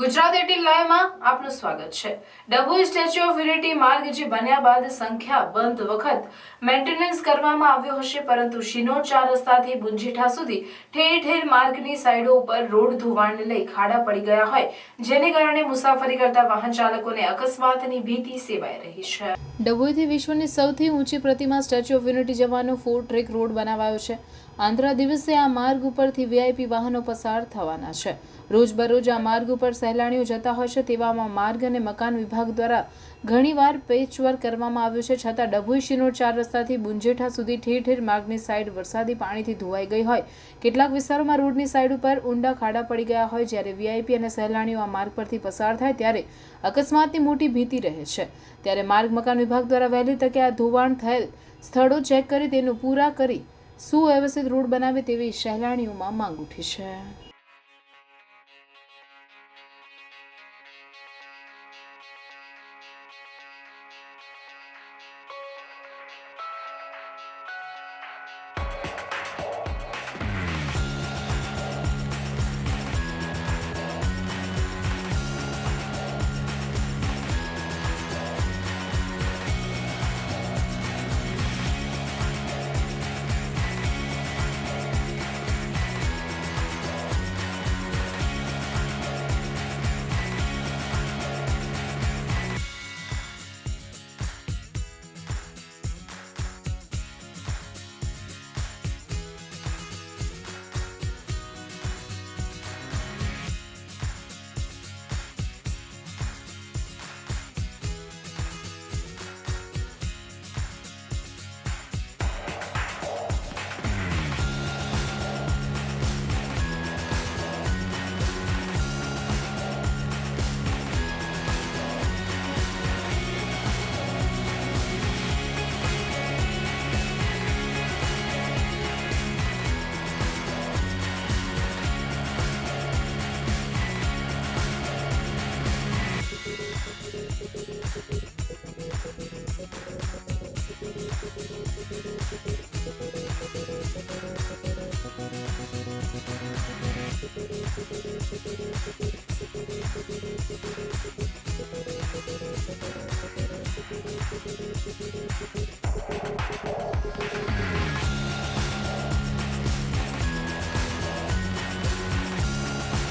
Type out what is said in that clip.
ગુજરાત 18 લાઈવમાં આપનું સ્વાગત છે। ડભોઈ સ્ટેચ્યુ ઓફ યુનિટી માર્ગ જે બન્યા બાદ સંખ્યાબંધ વખત મેન્ટેનન્સ કરવામાં આવ્યો હશે, પરંતુ શિનોર 4 રસ્તાથી બુંજીઠા સુધી ઠેર ઠેર માર્ગની સાઈડો ઉપર રોડ ધોવાણને લઈ ખાડા પડી ગયા હોય, જેને કારણે મુસાફરી કરતા વાહન ચાલકોને અકસ્માતની ભીતિ સેવાઈ રહી છે। ડભોઈથી વિશ્વની સૌથી ઊંચી પ્રતિમા સ્ટેચ્યુ ઓફ યુનિટી જવાનો 4 ટ્રેક રોડ બનાવાયો છે। આંધ્રા દિવસે આ માર્ગ ઉપરથી વીઆઈપી વાહનો પસાર થવાના છે। રોજબરોજ આ માર્ગ ઉપર સહેલાણીઓ જતા હોય છે, તેવામાં માર્ગ અને મકાન વિભાગ દ્વારા ઘણીવાર પેચવર્ક કરવામાં આવ્યું છે, છતાં ડભોઈ શિનોર 4 રસ્તાથી બુંજેઠા સુધી ઠેર ઠેર માર્ગની સાઈડ વરસાદી પાણીથી ધોવાઈ ગઈ હોય। કેટલાક વિસ્તારોમાં રોડની સાઈડ ઉપર ઊંડા ખાડા પડી ગયા હોય, જ્યારે વીઆઈપી અને સહેલાણીઓ આ માર્ગ પરથી પસાર થાય ત્યારે અકસ્માતની મોટી ભીતિ રહે છે। ત્યારે માર્ગ મકાન વિભાગ દ્વારા વહેલી તકે આ ધોવાણ થયેલ સ્થળો ચેક કરી તેનું પૂરા કરી સુવ્યવસ્થિત રોડ બનાવે તેવી સહેલાણીઓમાં માંગ ઉઠી છે।